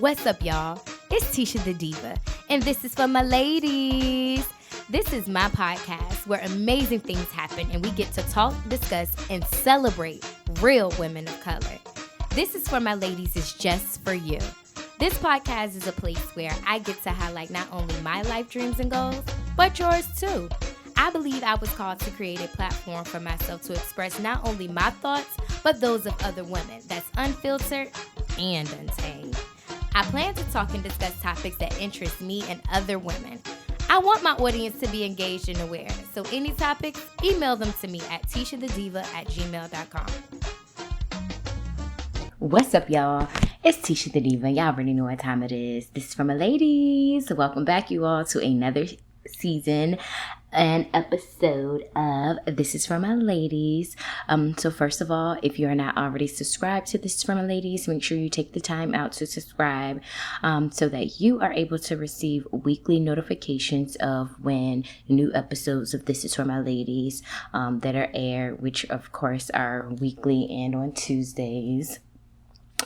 What's up, y'all? It's Tisha the Diva, and this is for my ladies. This is my podcast where amazing things happen and we get to talk, discuss, and celebrate real women of color. This is for my ladies is just for you. This podcast is a place where I get to highlight not only my life dreams and goals, but yours too. I believe I was called to create a platform for myself to express not only my thoughts, but those of other women that's unfiltered and untamed. I plan to talk and discuss topics that interest me and other women. I want my audience to be engaged and aware, so any topics, email them to me at tishadediva@gmail.com. What's up, y'all? It's Tisha the Diva. Y'all already know what time it is. This is for my ladies. Welcome back, you all, to another season and episode of This is for my ladies. So first of all, if you're not already subscribed to This is for my ladies, make sure you take the time out to subscribe so that you are able to receive weekly notifications of when new episodes of This is for my ladies that are aired, which of course are weekly and on Tuesdays.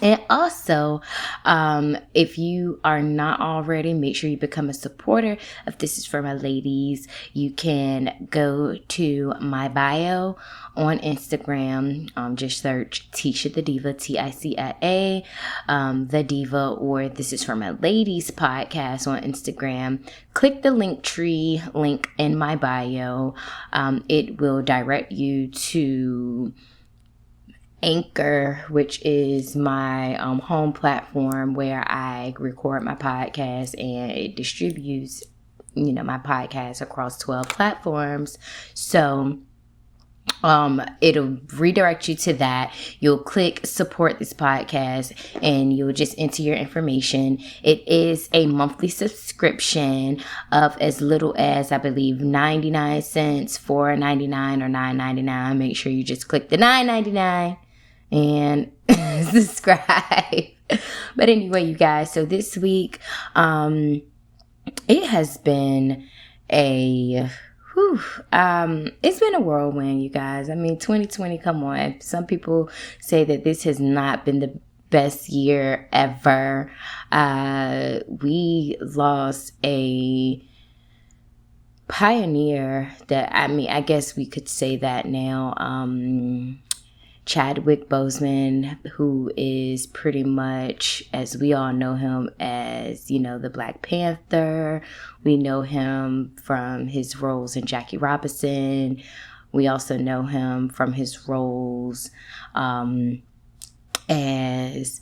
And also, if you are not already, make sure you become a supporter of This is for my ladies. You can go to my bio on Instagram. Just search Tisha the Diva, Tia, the Diva, or This is for my ladies podcast on Instagram. Click the Linktree link in my bio. It will direct you to Anchor, which is my home platform where I record my podcast, and it distributes, my podcast across 12 platforms. So it'll redirect you to that. You'll click support this podcast and you'll just enter your information. It is a monthly subscription of as little as, I believe, 99 cents, $4.99 or $9.99. Make sure you just click the $9.99 and subscribe. But anyway, you guys, so this week it has been it's been a whirlwind, you guys. I mean, 2020, come on. Some people say that this has not been the best year ever. We lost a pioneer that, I guess we could say that now. Chadwick Boseman, who is pretty much, as we all know him as, the Black Panther. We know him from his roles in Jackie Robinson. We also know him from his roles as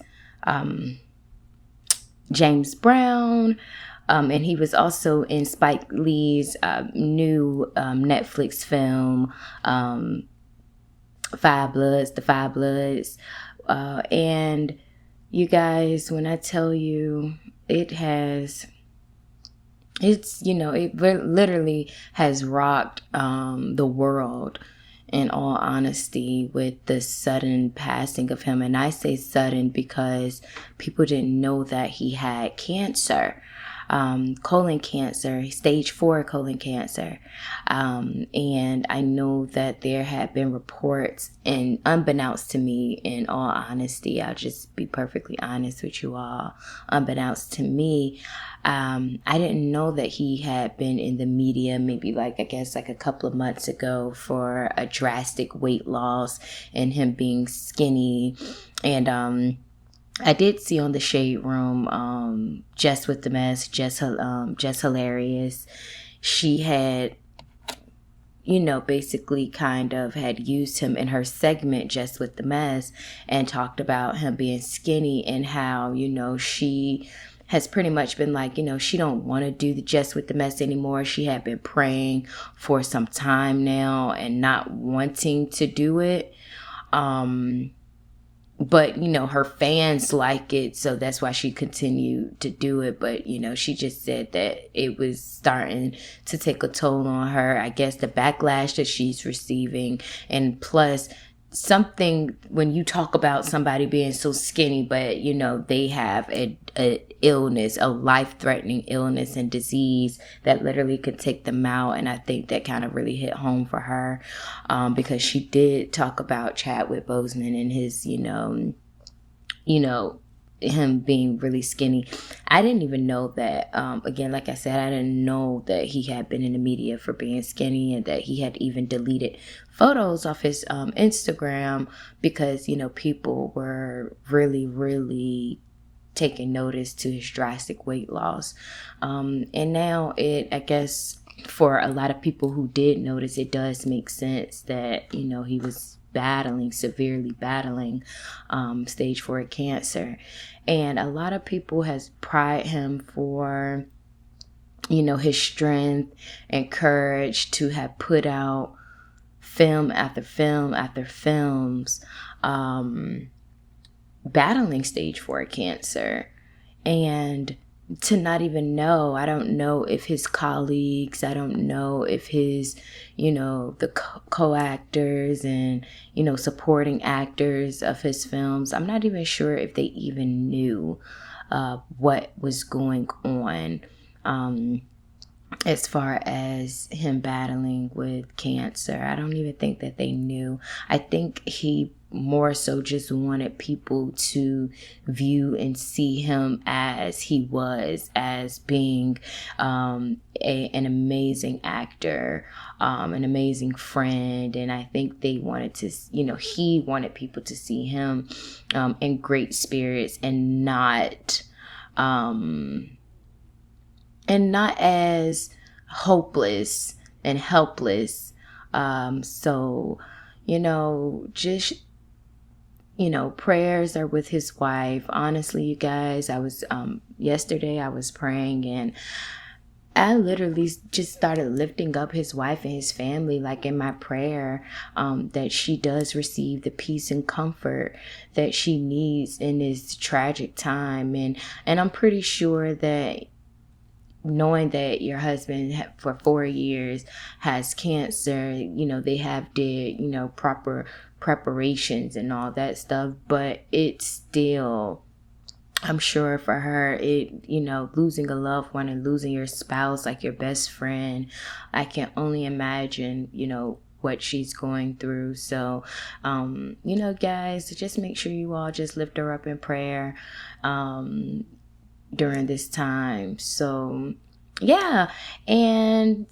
James Brown. And he was also in Spike Lee's new Netflix film, The Five Bloods. And you guys, when I tell you, it literally has rocked the world, in all honesty, with the sudden passing of him. And I say sudden because people didn't know that he had cancer. Colon cancer, stage 4 colon cancer. And I know that there have been reports, and unbeknownst to me, in all honesty, I'll just be perfectly honest with you all, unbeknownst to me, I didn't know that he had been in the media maybe a couple of months ago for a drastic weight loss and him being skinny. And, I did see on the Shade Room, Jess with the Mess, Jess Hilarious. She had, basically kind of had used him in her segment, Jess with the Mess, and talked about him being skinny and how, she has pretty much been she don't want to do the Jess with the Mess anymore. She had been praying for some time now and not wanting to do it. But, her fans like it, so that's why she continued to do it. But, she just said that it was starting to take a toll on her. I guess the backlash that she's receiving, and plus something when you talk about somebody being so skinny, but, they have a illness, a life-threatening illness and disease that literally could take them out. And I think that kind of really hit home for her, because she did talk about Chadwick Boseman and his, him being really skinny. I didn't even know that, again, like I said, I didn't know that he had been in the media for being skinny, and that he had even deleted photos off his Instagram because, you know, people were really, really taking notice to his drastic weight loss. And now I guess for a lot of people who did notice, it does make sense that, you know, he was severely battling stage 4 cancer. And a lot of people has prided him for, you know, his strength and courage to have put out film after film after films battling stage 4 cancer. And to not even know, I don't know if his colleagues, I don't know if his, you know, the co-actors and, you know, supporting actors of his films, I'm not even sure if they even knew what was going on as far as him battling with cancer. I don't even think that they knew. I think he more so just wanted people to view and see him as he was, as being an amazing actor, an amazing friend. And I think they wanted to, you know, he wanted people to see him in great spirits and not as hopeless and helpless. So, you know, just, you know, prayers are with his wife. Honestly, you guys, I was, yesterday I was praying, and I literally just started lifting up his wife and his family, like in my prayer, that she does receive the peace and comfort that she needs in this tragic time. And I'm pretty sure that, knowing that your husband for 4 years has cancer, you know, they did, you know, proper preparations and all that stuff, but it's still, I'm sure for her, you know, losing a loved one and losing your spouse, like your best friend, I can only imagine, you know, what she's going through. So, you know, guys, just make sure you all just lift her up in prayer, during this time. So yeah. And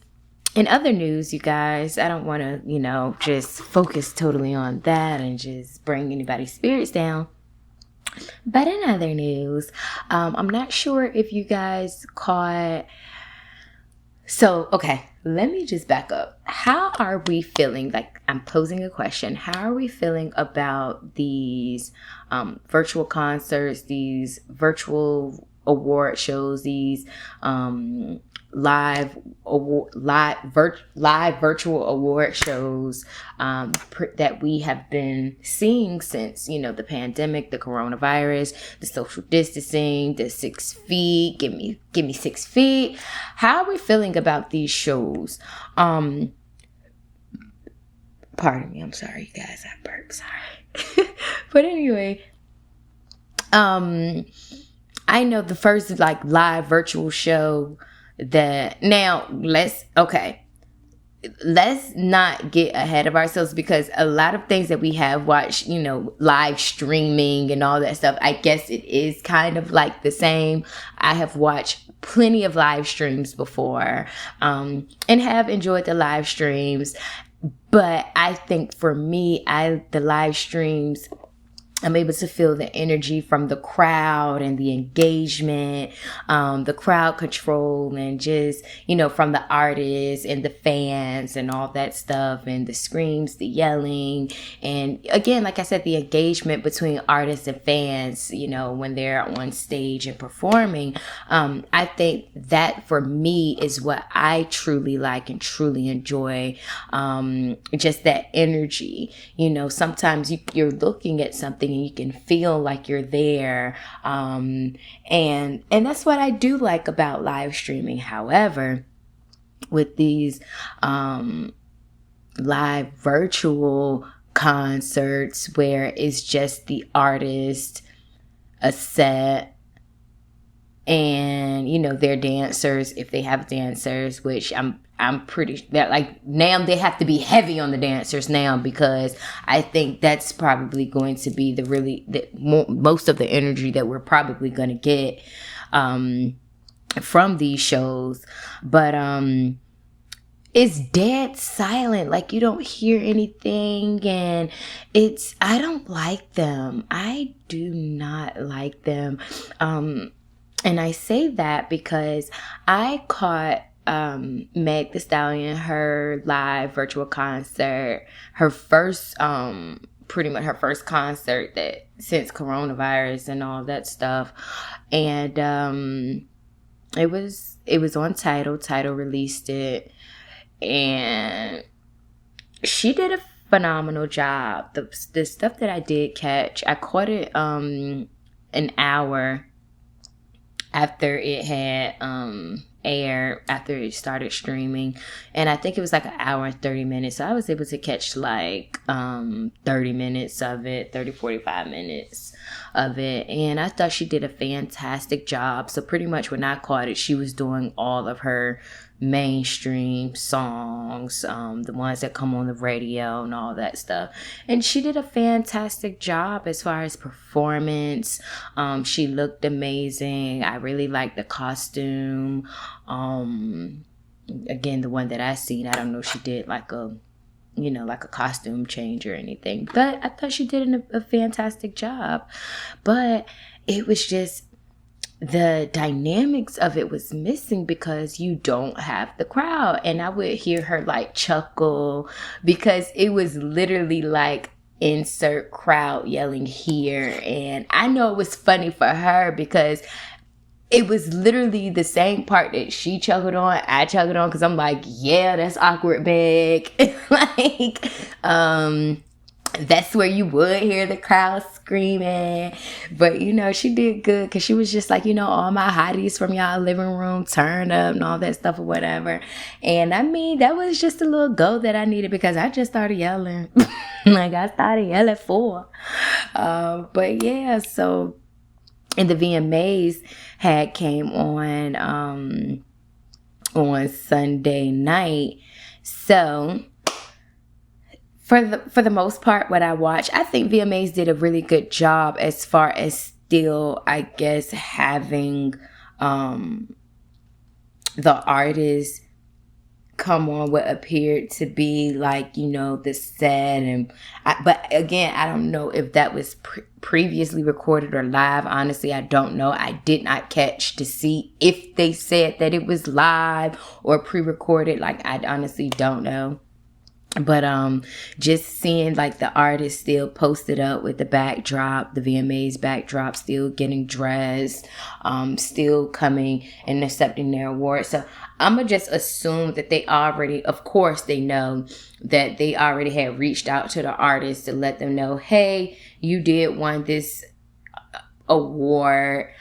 in other news, you guys, I don't want to, you know, just focus totally on that and just bring anybody's spirits down. But in other news, I'm not sure if you guys caught. So, okay, let me just back up. How are we feeling? Like, I'm posing a question. How are we feeling about these virtual concerts, these virtual award shows, these live virtual award shows that we have been seeing since, you know, the pandemic, the coronavirus, the social distancing, the 6 feet, give me 6 feet. How are we feeling about these shows? Pardon me, I'm sorry, you guys, I burped, sorry. But anyway, I know the first like live virtual show that now let's not get ahead of ourselves, because a lot of things that we have watched, you know, live streaming and all that stuff, I guess it is kind of like the same. I have watched plenty of live streams before, and have enjoyed the live streams. But I think for me, the live streams, I'm able to feel the energy from the crowd and the engagement, the crowd control, and just, you know, from the artists and the fans and all that stuff, and the screams, the yelling. And again, like I said, the engagement between artists and fans, you know, when they're on stage and performing. I think that for me is what I truly like and truly enjoy. Just that energy, you know, sometimes you're looking at something and you can feel like you're there. And that's what I do like about live streaming. However, with these live virtual concerts where it's just the artist, a set, and, you know, their dancers, if they have dancers, which I'm pretty that like now they have to be heavy on the dancers now, because I think that's probably going to be most of the energy that we're probably going to get from these shows. But it's dead silent. Like, you don't hear anything, and I don't like them. I do not like them. And I say that because I caught Meg Thee Stallion, her live virtual concert, her first pretty much her first concert that since coronavirus and all that stuff. And it was on Tidal released it, and she did a phenomenal job. The stuff that I did catch, I caught it an hour after it had aired, after it started streaming, and I think it was like an hour and 30 minutes, so I was able to catch like 30 minutes of it, 45 minutes of it, and I thought she did a fantastic job. So pretty much when I caught it, she was doing all of her mainstream songs, the ones that come on the radio and all that stuff, and she did a fantastic job as far as performance. She looked amazing. I really liked the costume. Again, the one that I seen, I don't know if she did like a costume change or anything, but I thought she did a fantastic job. But it was just, the dynamics of it was missing because you don't have the crowd. And I would hear her like chuckle, because it was literally like insert crowd yelling here. And I know it was funny for her because it was literally the same part that she chuckled on, I chuckled on, because I'm like, yeah, that's awkward, Meg. Like, that's where you would hear the crowd screaming. But, she did good, because she was just like, all my hotties from y'all living room turn up and all that stuff or whatever. And I mean, that was just a little go that I needed, because I just started yelling. Like, I started yelling for. But yeah, so, and the VMAs had came on Sunday night. So for the most part, what I watched, I think VMAs did a really good job as far as still, I guess, having the artists come on what appeared to be like, the set. But again, I don't know if that was previously recorded or live. Honestly, I don't know. I did not catch to see if they said that it was live or pre-recorded. Like, I honestly don't know. But just seeing like the artists still posted up with the backdrop, the VMAs backdrop, still getting dressed, still coming and accepting their award. So I'm gonna just assume that they already, of course they know that they already had reached out to the artists to let them know, hey, you did win this award.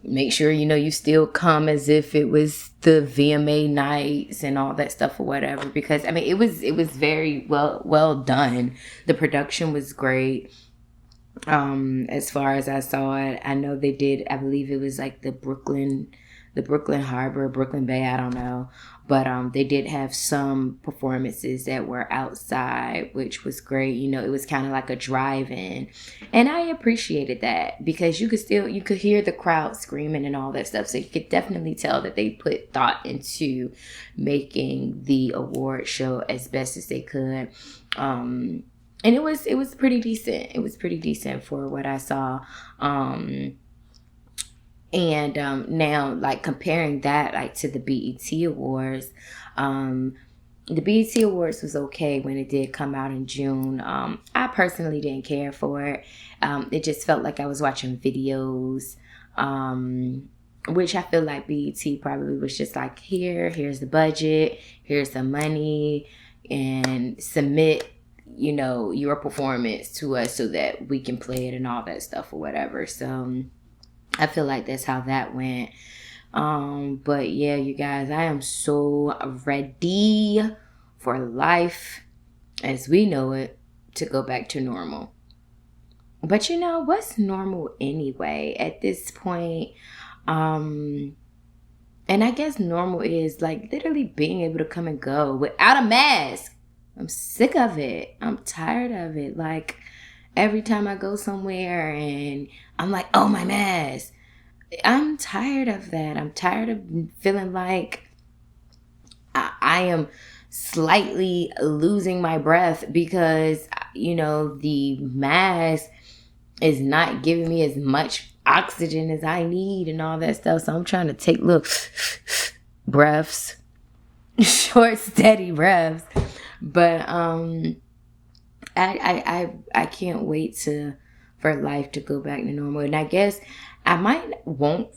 Make sure, you still come as if it was the VMA nights and all that stuff or whatever. Because, I mean, it was very well done. The production was great. As far as I saw it, I know they did, I believe it was like the Brooklyn Harbor, Brooklyn Bay, I don't know. But they did have some performances that were outside, which was great. It was kind of like a drive-in. And I appreciated that, because you could hear the crowd screaming and all that stuff. So you could definitely tell that they put thought into making the award show as best as they could. And it was pretty decent. It was pretty decent for what I saw. And now, like, comparing that like to the BET Awards, the BET Awards was okay when it did come out in June. I personally didn't care for it. It just felt like I was watching videos, which I feel like BET probably was just like, here's the budget, here's the money, and submit, your performance to us so that we can play it and all that stuff or whatever. So I feel like that's how that went. But yeah, you guys, I am so ready for life as we know it to go back to normal. But what's normal anyway? At this point, And I guess normal is like literally being able to come and go without a mask. I'm sick of it. I'm tired of it. Like every time I go somewhere and I'm like, oh, my mask. I'm tired of that. I'm tired of feeling like I am slightly losing my breath because, the mask is not giving me as much oxygen as I need and all that stuff. So I'm trying to take little breaths, short, steady breaths. But I can't wait for life to go back to normal. And I guess I won't.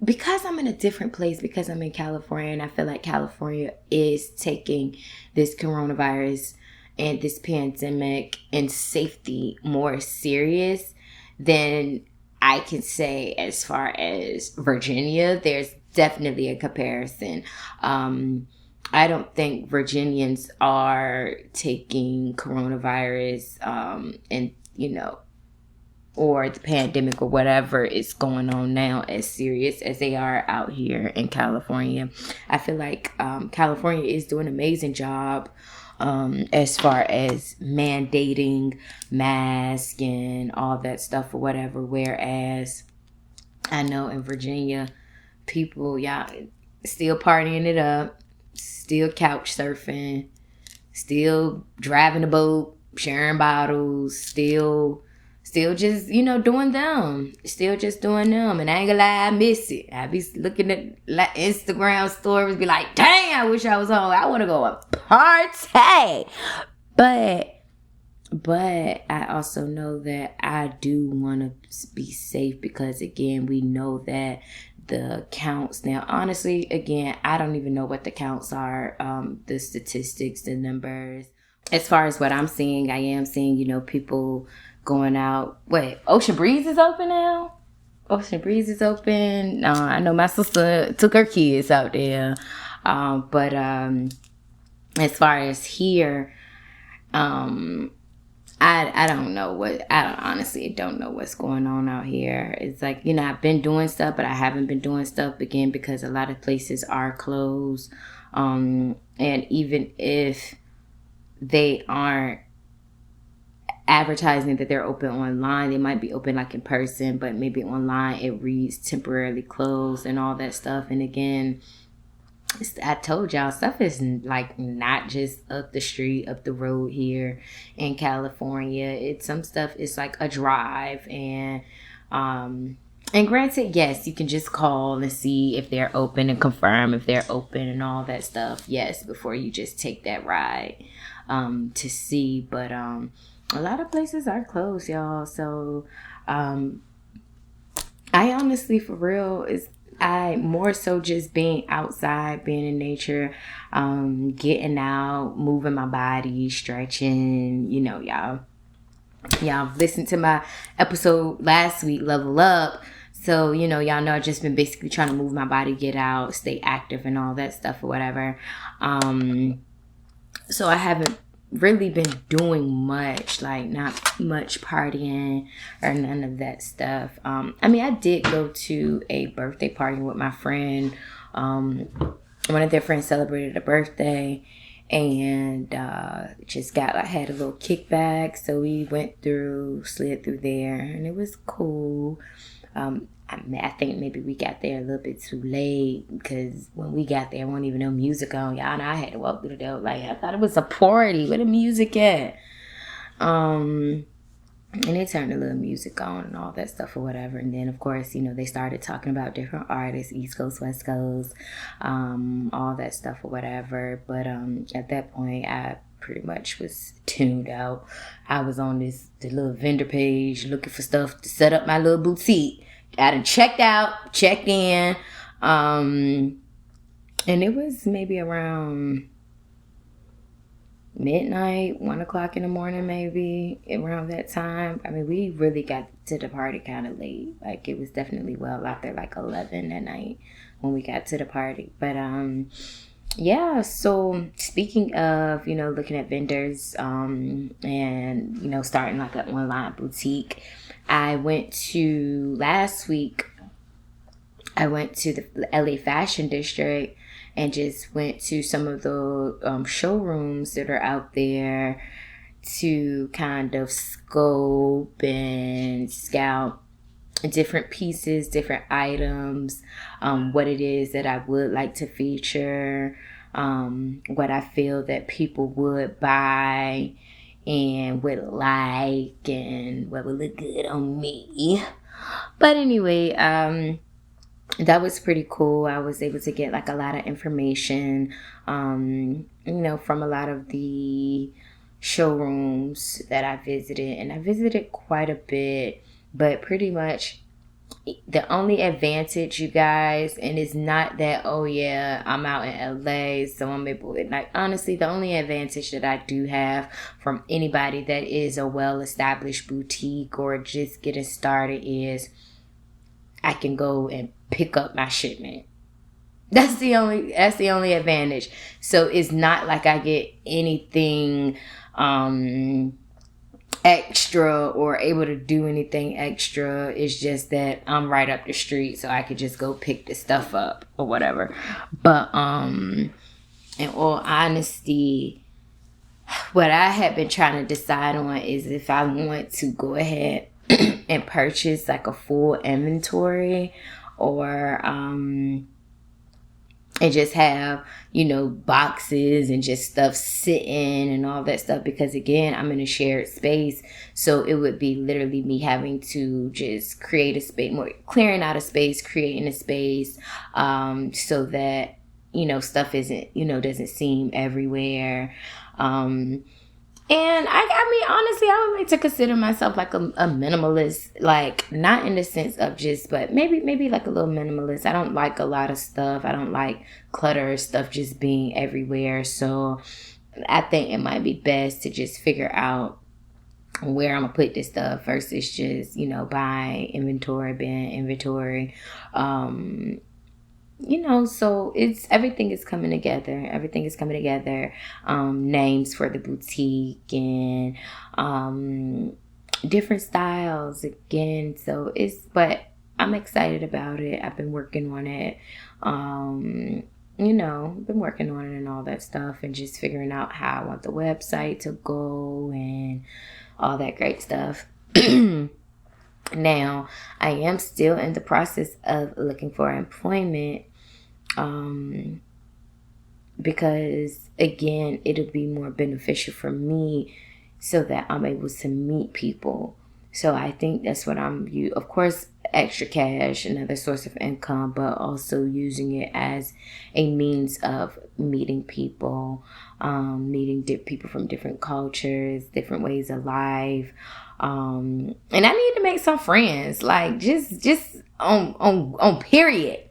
Because I'm in a different place, because I'm in California, and I feel like California is taking this coronavirus and this pandemic and safety more serious than I can say as far as Virginia. There's definitely a comparison. I don't think Virginians are taking coronavirus and, or the pandemic or whatever is going on now as serious as they are out here in California. I feel like California is doing an amazing job as far as mandating masks and all that stuff or whatever. Whereas I know in Virginia, people, y'all, still partying it up, still couch surfing, still driving a boat, sharing bottles, still just, doing them. Still just doing them. And I ain't gonna lie, I miss it. I be looking at like Instagram stories, be like, dang, I wish I was home. I want to go a party. But I also know that I do want to be safe because, again, we know that the counts now, honestly, again, I don't even know what the counts are, the statistics, the numbers. As far as what I'm seeing, I am seeing, people going out. Wait, Ocean Breeze is open now? Ocean Breeze is open. I know my sister took her kids out there. But as far as here, I don't know honestly don't know what's going on out here. It's like, I've been doing stuff, but I haven't been doing stuff again because a lot of places are closed. And even if they aren't advertising that they're open online, they might be open like in person, but maybe online it reads temporarily closed and all that stuff. And again, I told y'all, stuff is like not just up the street, up the road here in California. It's some stuff is like a drive, and granted, yes, you can just call and see if they're open and confirm if they're open and all that stuff. Yes, before you just take that ride to see. But a lot of places are closed, y'all. So I honestly, for real, I more so just being outside, being in nature, getting out, moving my body, stretching, y'all listened to my episode last week, Level Up. So, y'all know I've just been basically trying to move my body, get out, stay active and all that stuff or whatever. So I haven't really been doing much, like not much partying or none of that stuff. I did go to a birthday party with my friend. One of their friends celebrated a birthday, and just had a little kickback. So we slid through there, and it was cool. I think maybe we got there a little bit too late because when we got there, wasn't even no music on. Y'all know I had to walk through the door like I thought it was a party. Where the music at? And they turned a little music on and all that stuff or whatever. And then, of course, they started talking about different artists, East Coast, West Coast, all that stuff or whatever. But at that point, I pretty much was tuned out. I was on the little vendor page looking for stuff to set up my little boutique. I done checked out, checked in, and it was maybe around midnight, 1 o'clock in the morning, maybe around that time. We really got to the party kind of late. Like, it was definitely well after like 11 at night when we got to the party. But yeah, so speaking of, looking at vendors and, starting like an online boutique, I went to last week. I went to the LA Fashion District and just went to some of the showrooms that are out there to kind of scope and scout different pieces, different items, what it is that I would like to feature, what I feel that people would buy and would like, and what would look good on me. But anyway, that was pretty cool. I was able to get like a lot of information, from a lot of the showrooms that I visited, and I visited quite a bit. But pretty much the only advantage, you guys, and it's not that, oh yeah, I'm out in LA, so I'm able to, like, honestly, the only advantage that I do have from anybody that is a well-established boutique or just getting started is I can go and pick up my shipment. That's the only advantage. So it's not like I get anything extra or able to do anything extra. It's just that I'm right up the street, so I could just go pick the stuff up or whatever. But in all honesty, what I had been trying to decide on is if I want to go ahead and purchase like a full inventory, or and just have, boxes and just stuff sitting and all that stuff. Because again, I'm in a shared space. So it would be literally me having to just create a space, more clearing out a space, creating a space, so that, stuff isn't, doesn't seem everywhere. And I mean, honestly, I would like to consider myself like a minimalist, like not in the sense of just, but maybe like a little minimalist. I don't like a lot of stuff. I don't like clutter, stuff just being everywhere. So I think it might be best to just figure out where I'm gonna put this stuff versus just, buying inventory, being inventory. So everything is coming together. Names for the boutique and different styles again. So but I'm excited about it. I've been working on it. Been working on it and all that stuff, and just figuring out how I want the website to go and all that great stuff. Now, I am still in the process of looking for employment, because again, it'll be more beneficial for me so that I'm able to meet people. So I think that's what of course, extra cash, another source of income, but also using it as a means of meeting people, meeting people from different cultures, different ways of life. And I need to make some friends, like just on period.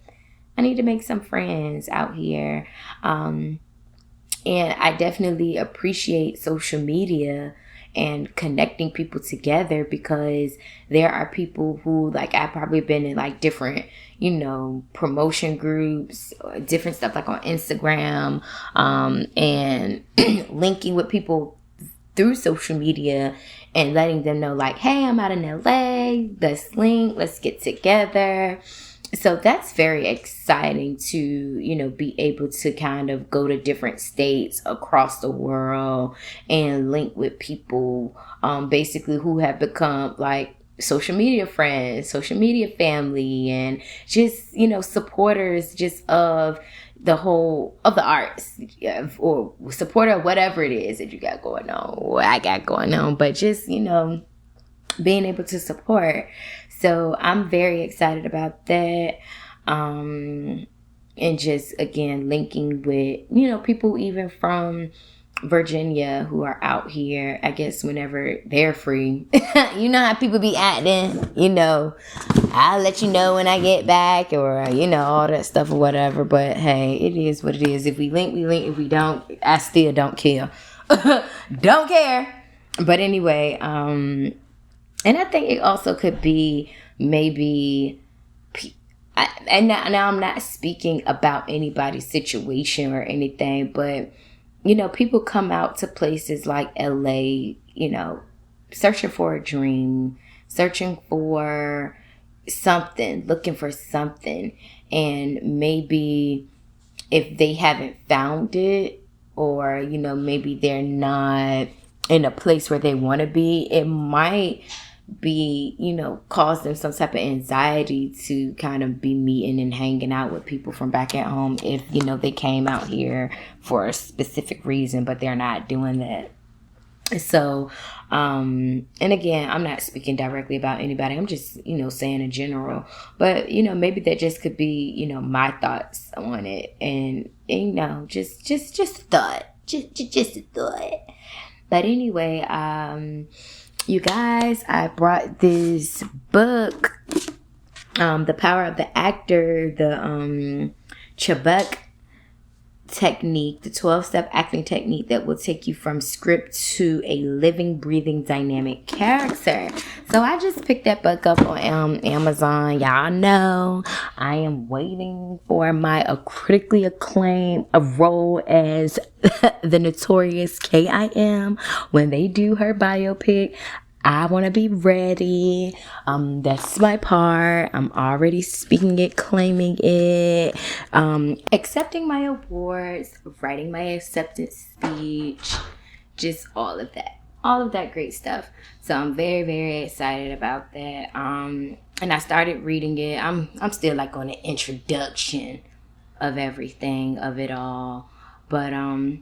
I need to make some friends out here. And I definitely appreciate social media and connecting people together, because there are people who, like, I've probably been in like different, promotion groups, different stuff like on Instagram, and linking with people through social media and letting them know, like, hey, I'm out in LA, let's link, let's get together. So that's very exciting to, be able to kind of go to different states across the world and link with people, basically who have become like social media friends, social media family, and just, supporters just of the whole of the arts, or supporter of whatever it is that you got going on, what I got going on, but just, being able to support. So I'm very excited about that. And just, again, linking with, people even from Virginia who are out here, I guess, whenever they're free. You know how people be acting, I'll let you know when I get back, or, all that stuff or whatever. But hey, it is what it is. If we link, we link. If we don't, I still don't care. Don't care. But anyway, and I think it also could be maybe, and now I'm not speaking about anybody's situation or anything, but, people come out to places like LA, searching for a dream, searching for something, looking for something. And maybe if they haven't found it, or, you know, maybe they're not in a place where they want to be, it might be, you know, cause them some type of anxiety to kind of be meeting and hanging out with people from back at home if, you know, they came out here for a specific reason, but they're not doing that. So, and again, I'm not speaking directly about anybody. I'm just, you know, saying in general. But, you know, maybe that just could be, you know, my thoughts on it. And you know, just a thought. Just a thought. But anyway, you guys, I brought this book, The Power of the Actor, the Chadwick technique, the 12-step acting technique that will take you from script to a living, breathing, dynamic character. So I just picked that book up on Amazon. Y'all know I am waiting for my critically acclaimed role as the notorious K.I.M. when they do her biopic. I want to be ready. That's my part. I'm already speaking it, claiming it, accepting my awards, writing my acceptance speech, just all of that great stuff. So I'm very, very excited about that. And I started reading it. I'm still like on the introduction of everything, of it all. But I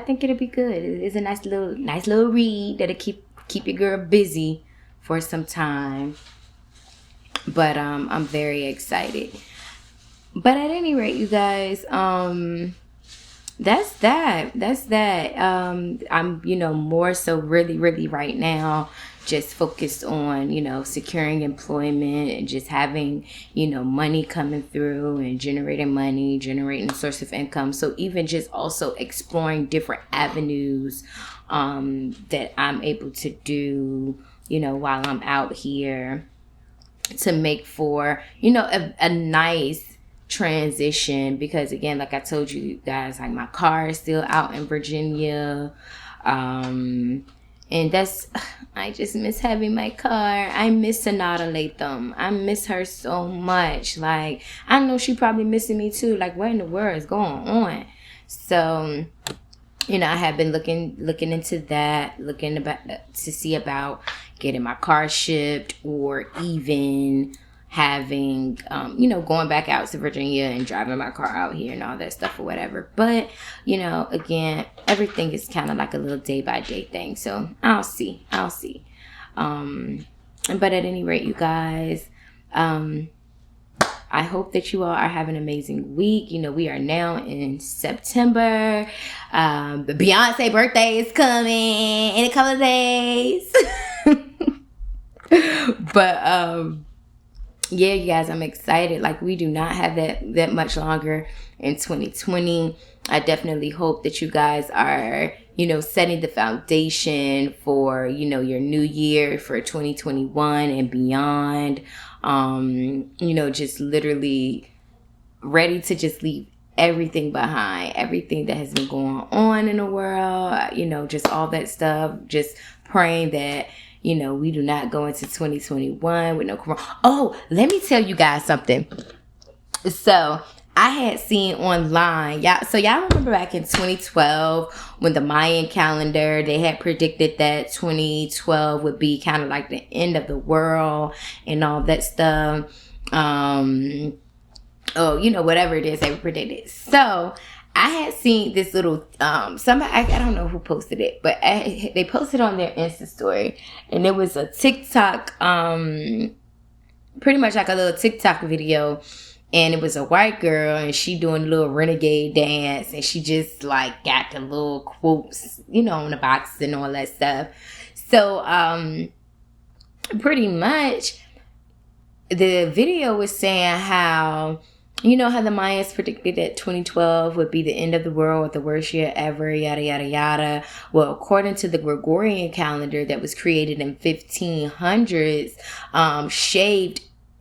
think it'll be good. It's a nice little read that'll keep your girl busy for some time. But I'm very excited. But at any rate, you guys, that's that. I'm, you know, more so really right now just focused on, you know, securing employment and just having, you know, money coming through and generating a source of income. So even just also exploring different avenues that I'm able to do, you know, while I'm out here, to make for, you know, a nice transition. Because again, like I told you guys, like my car is still out in Virginia, and I just miss having my car. I miss Sonata Latham. I miss her so much. Like, I know she probably missing me too. Like, what in the world is going on? So, you know, I have been looking into that, to see about getting my car shipped, or even having, you know, going back out to Virginia and driving my car out here and all that stuff or whatever. But, you know, again, everything is kind of like a little day by day thing. So I'll see. But at any rate, you guys, I hope that you all are having an amazing week. You know, we are now in September. The Beyonce birthday is coming in a couple of days. But, yeah, you guys, I'm excited. Like, we do not have that much longer in 2020. I definitely hope that you guys are, you know, setting the foundation for, you know, your new year, for 2021 and beyond. You know, just literally ready to just leave everything behind, everything that has been going on in the world, you know, just all that stuff. Just praying that, you know, we do not go into 2021 with no corona. Oh, let me tell you guys something. So I had seen online, y'all remember back in 2012 when the Mayan calendar, they had predicted that 2012 would be kind of like the end of the world and all that stuff. Oh, you know, whatever it is they predicted. So I had seen this little, somebody, I don't know who posted it, but they posted on their Insta story, and it was a TikTok, pretty much like a little TikTok video, and it was a white girl, and she doing a little renegade dance, and she just like got the little quotes, you know, on the box and all that stuff. So, pretty much the video was saying how, you know how the Mayans predicted that 2012 would be the end of the world with the worst year ever, yada, yada, yada. Well, according to the Gregorian calendar that was created in 1500s,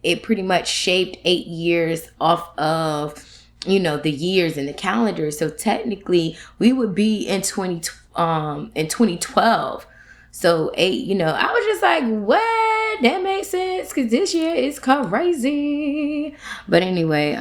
it pretty much shaved 8 years off of, you know, the years in the calendar. So technically we would be in 2012. So 8, you know, I was just like, what? That makes sense. because this year is crazy. But anyway,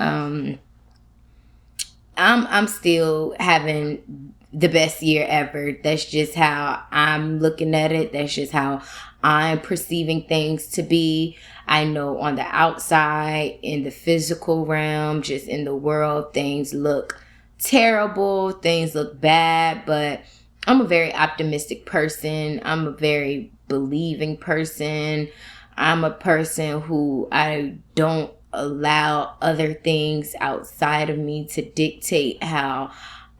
I'm still having the best year ever. That's just how I'm looking at it. That's just how I'm perceiving things to be. I know on the outside, in the physical realm, just in the world, things look terrible. Things look bad, but I'm a very optimistic person. I'm a very believing person. I'm a person who I don't allow other things outside of me to dictate how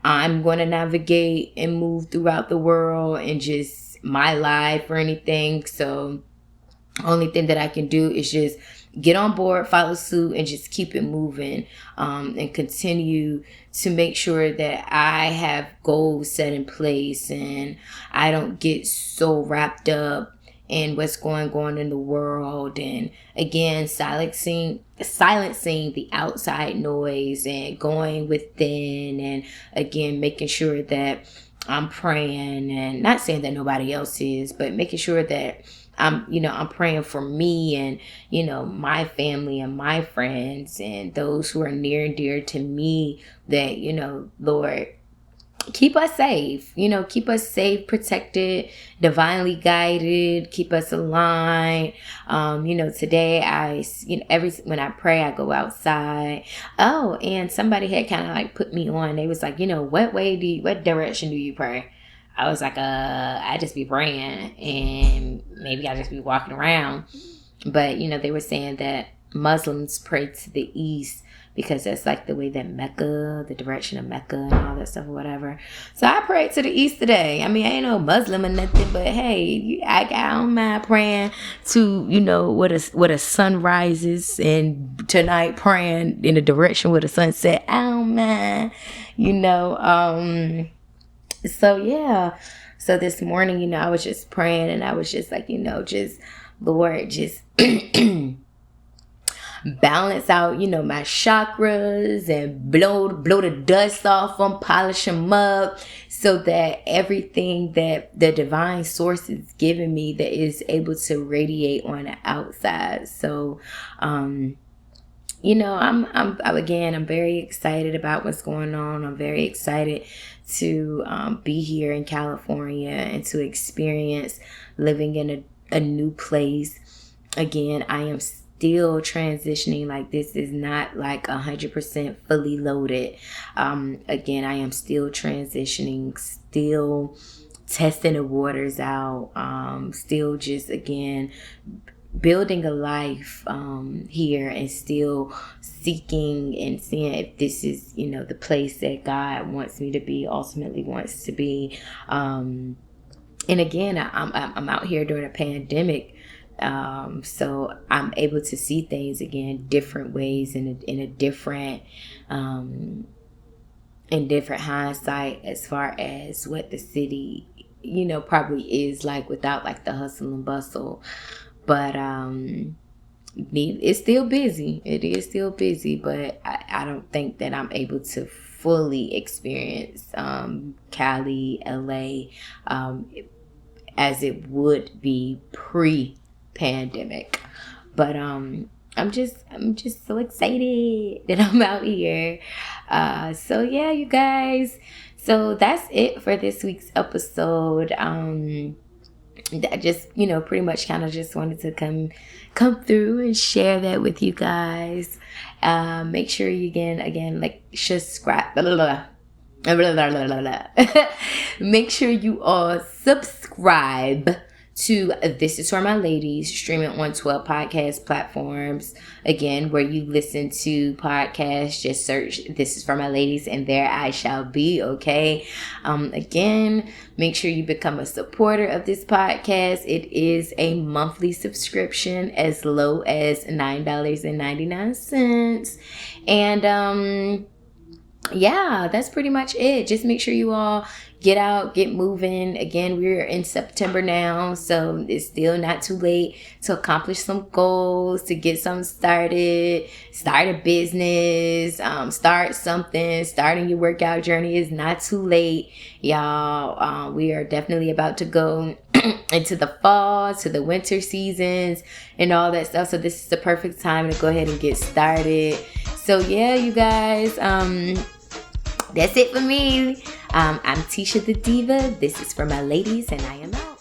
I'm going to navigate and move throughout the world and just my life or anything. So only thing that I can do is just get on board, follow suit, and just keep it moving, and continue to make sure that I have goals set in place and I don't get so wrapped up in what's going on in the world. And again, silencing the outside noise and going within, and again, making sure that I'm praying, and not saying that nobody else is, but making sure that I'm praying for me and, my family and my friends and those who are near and dear to me, that, Lord, keep us safe, protected, divinely guided, keep us aligned. Today when I pray, I go outside. Oh, and somebody had kind of like put me on. They was like, what direction do you pray? I was like, I just be praying, and maybe I just be walking around. But, they were saying that Muslims pray to the east because that's like the way that the direction of Mecca and all that stuff or whatever. So I prayed to the east today. I mean, I ain't no Muslim or nothing, but hey, I don't mind praying to, where the sun rises, and tonight praying in the direction where the sun set. I don't mind, So yeah, so this morning, I was just praying, and I was just like, just Lord, just balance out, my chakras, and blow the dust off them, polish them up, so that everything that the divine source is giving me, that is able to radiate on the outside. So, I'm very excited about what's going on. I'm very excited to be here in California and to experience living in a new place. Again, I am still transitioning. Like, this is not like 100% fully loaded. Again, I am still transitioning, still testing the waters out, still just, again, building a life here, and still seeking and seeing if this is, the place that God wants me to be, ultimately wants to be. And again, I'm out here during a pandemic, so I'm able to see things again different ways, in a different in different hindsight, as far as what the city probably is like without like the hustle and bustle. But it's still busy. It is still busy, but I don't think that I'm able to fully experience Cali, LA, as it would be pre-pandemic. But I'm just so excited that I'm out here. So yeah, you guys. So that's it for this week's episode. I just, pretty much kind of just wanted to come through and share that with you guys. Make sure you again, like, subscribe. Make sure you all subscribe to This Is For My Ladies, streaming on 12 podcast platforms. Again, where you listen to podcasts, just search This Is For My Ladies, and there I shall be, okay? Again, make sure you become a supporter of this podcast. It is a monthly subscription as low as $9.99. And yeah, that's pretty much it. Just make sure you all get out, get moving. Again, we're in September now, so it's still not too late to accomplish some goals, to get something started, start a business, start something. Starting your workout journey is not too late, y'all. We are definitely about to go into the fall, to the winter seasons and all that stuff. So this is the perfect time to go ahead and get started. So yeah, you guys, that's it for me. I'm Tisha the Diva. This is for my ladies, and I am out.